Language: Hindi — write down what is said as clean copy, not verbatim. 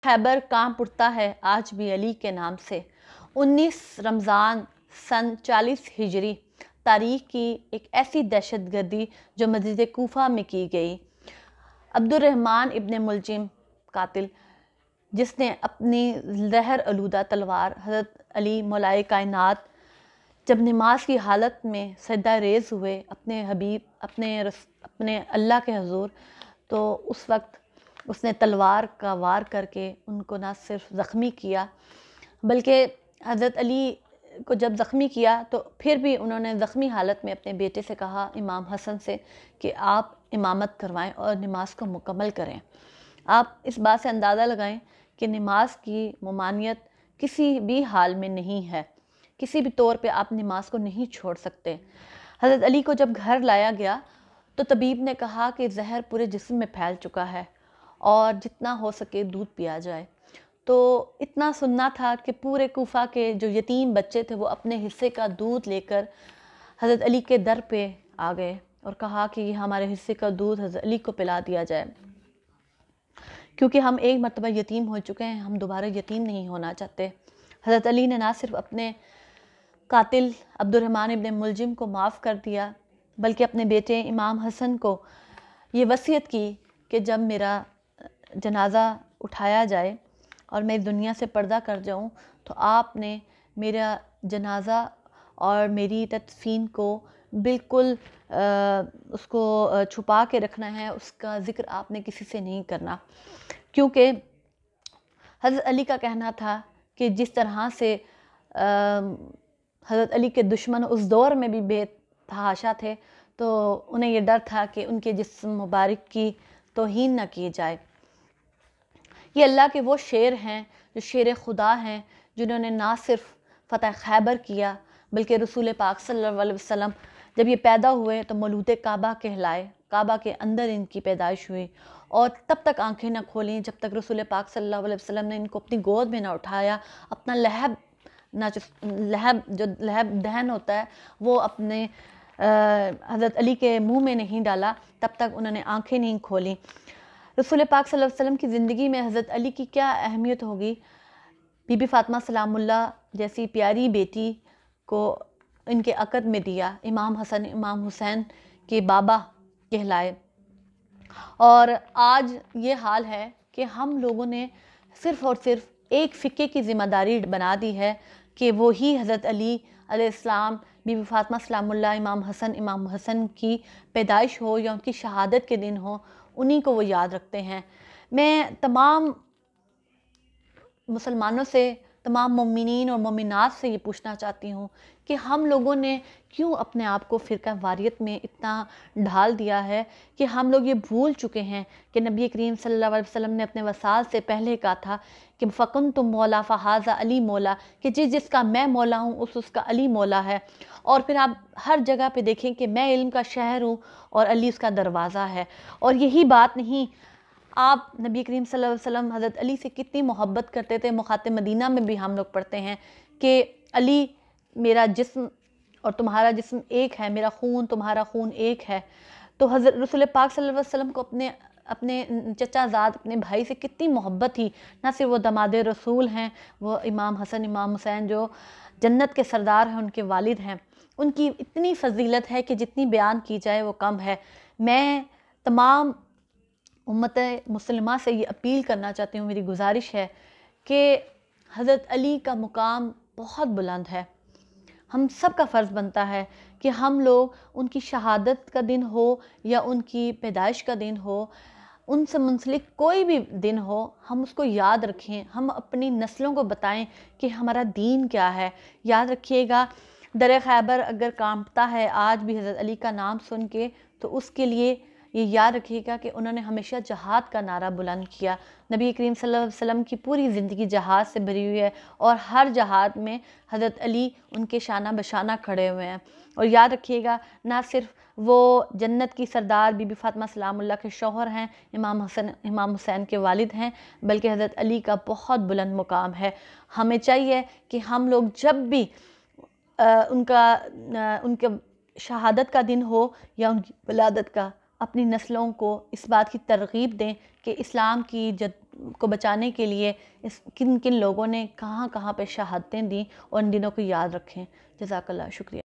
खैबर कांप उठता है आज भी अली के नाम से। 19 रमज़ान सन 40 हिजरी तारीख की एक ऐसी दहशतगर्दी जो मस्जिद कूफा में की गई। अब्दुर्रहमान इब्न मुलजिम कातिल, जिसने अपनी जहर आलूदा तलवार हज़रत अली मौलाए कायनात जब नमाज की हालत में सजदा रेज़ हुए अपने हबीब अपने अल्लाह के हुजूर, तो उस वक्त उसने तलवार का वार करके उनको ना सिर्फ ज़ख्मी किया बल्कि हज़रत अली को जब ज़ख्मी किया तो फिर भी उन्होंने ज़ख्मी हालत में अपने बेटे से कहा, इमाम हसन से, कि आप इमामत करवाएं और नमाज को मुकम्मल करें। आप इस बात से अंदाज़ा लगाएं कि नमाज की ममानियत किसी भी हाल में नहीं है, किसी भी तौर पे आप नमाज को नहीं छोड़ सकते। हज़रत अली को जब घर लाया गया तो तबीब ने कहा कि जहर पूरे जिस्म में फैल चुका है और जितना हो सके दूध पिया जाए। तो इतना सुनना था कि पूरे कूफा के जो यतीम बच्चे थे वो अपने हिस्से का दूध लेकर हज़रत अली के दर पे आ गए और कहा कि हमारे हिस्से का दूध हज़रत अली को पिला दिया जाए, क्योंकि हम एक मरतबा यतीम हो चुके हैं, हम दोबारा यतीम नहीं होना चाहते। हज़रत अली ने ना सिर्फ अपने कातिल अब्दुर्रहमान इब्न मुलजिम को माफ़ कर दिया बल्कि अपने बेटे इमाम हसन को ये वसीयत की कि जब मेरा जनाज़ा उठाया जाए और मैं इस दुनिया से पर्दा कर जाऊं तो आपने मेरा जनाज़ा और मेरी तदफीन को बिल्कुल उसको छुपा के रखना है, उसका ज़िक्र आपने किसी से नहीं करना। क्योंकि हज़रत अली का कहना था कि जिस तरह से हज़रत अली के दुश्मन उस दौर में भी बेतहाशा थे, तो उन्हें ये डर था कि उनके जिस्म मुबारक की तौहीन न की जाए। ये अल्लाह के वो शेर हैं जो शेर खुदा हैं, जिन्होंने ना सिर्फ फ़तह खैबर किया बल्कि रसूल पाक सल्लल्लाहु अलैहि वसल्लम जब ये पैदा हुए तो मौलूद काबा कहलाए। काबा के अंदर इनकी पैदाइश हुई और तब तक आंखें न खोलीं जब तक रसूल पाक सल्लल्लाहु अलैहि वसल्लम ने इनको अपनी गोद में न उठाया, अपना लहब दहन होता है वो अपने हज़रत अली के मुंह में नहीं डाला, तब तक उन्होंने आंखें नहीं खोली। रसूल पाक सल्लल्लाहु अलैहि वसल्लम की ज़िंदगी में हज़रत अली की क्या अहमियत होगी। बीबी फ़ातिमा सलामुल्लाह जैसी प्यारी बेटी को इनके अक़द में दिया, इमाम हसन इमाम हुसैन के बाबा कहलाए। और आज ये हाल है कि हम लोगों ने सिर्फ़ और सिर्फ एक फ़िक्के की ज़िम्मेदारी बना दी है कि वो ही हज़रत अली अलैहिस्सलाम, बीबी फ़ातिमा सलामुल्लाह, इमाम हसन की पैदाइश हो या उनकी शहादत के दिन हो, उन्हीं को वो याद रखते हैं। मैं तमाम मुसलमानों से, तमाम मोमिनीन और मोमिनात से ये पूछना चाहती हूँ कि हम लोगों ने क्यों अपने आप को फ़िरका वारियत में इतना ढाल दिया है कि हम लोग ये भूल चुके हैं कि नबी करीम सल्लल्लाहु अलैहि वसल्लम ने अपने वसाल से पहले कहा था कि फ़कुन तुम मौला फ़हाज़ा अली मौला, कि जिसका मैं मौला हूँ उसका अली मौला है। और फिर आप हर जगह पे देखें कि मैं इल्म का शहर हूँ और अली उसका दरवाज़ा है। और यही बात नहीं, आप नबी करीम सल्लल्लाहु अलैहि वसल्लम हज़रत अली से कितनी मोहब्बत करते थे। मुखातिब मदीना में भी हम लोग पढ़ते हैं कि अली मेरा जिस्म और तुम्हारा जिस्म एक है, मेरा खून तुम्हारा खून एक है। तो हज़रत रसूल पाक सल्लल्लाहु अलैहि वसल्लम को अपने चचाज़ाद अपने भाई से कितनी मोहब्बत थी। ना सिर्फ वो दमादे रसूल हैं, वो इमाम हसन इमाम हुसैन जो जन्नत के सरदार हैं, उनके वालिद हैं, उनकी इतनी फजीलत है कि जितनी बयान की जाए वो कम है। मैं तमाम उम्मत मुसलिमा से ये अपील करना चाहती हूँ, मेरी गुजारिश है कि हज़रत अली का मुकाम बहुत बुलंद है। हम सब का फ़र्ज़ बनता है कि हम लोग उनकी शहादत का दिन हो या उनकी पैदाइश का दिन हो, उनसे मुंसलिक कोई भी दिन हो, हम उसको याद रखें, हम अपनी नस्लों को बताएं कि हमारा दीन क्या है। याद रखिएगा, दर खैबर अगर कांपता है आज भी हज़रत अली का नाम सुन के, तो उसके लिए ये याद रखिएगा कि उन्होंने हमेशा जहाद का नारा बुलंद किया। नबी करीम सल्लल्लाहु अलैहि वसल्लम की पूरी ज़िंदगी जहाद से भरी हुई है और हर जहाद में हज़रत अली उनके शाना बशाना खड़े हुए हैं। और याद रखिएगा, ना सिर्फ वो जन्नत की सरदार बीबी फ़ातिमा सलामुल्लाह के शौहर हैं, इमाम हसन इमाम हुसैन के वालिद हैं, बल्कि हज़रत अली का बहुत बुलंद मुकाम है। हमें चाहिए कि हम लोग जब भी उनके शहादत का दिन हो या उनकी विलादत का, अपनी नस्लों को इस बात की तरगीब दें कि इस्लाम की को बचाने के लिए इस किन किन लोगों ने कहाँ कहाँ पे शहादतें दी और इन दिनों को याद रखें। जज़ाकल्लाह, शुक्रिया।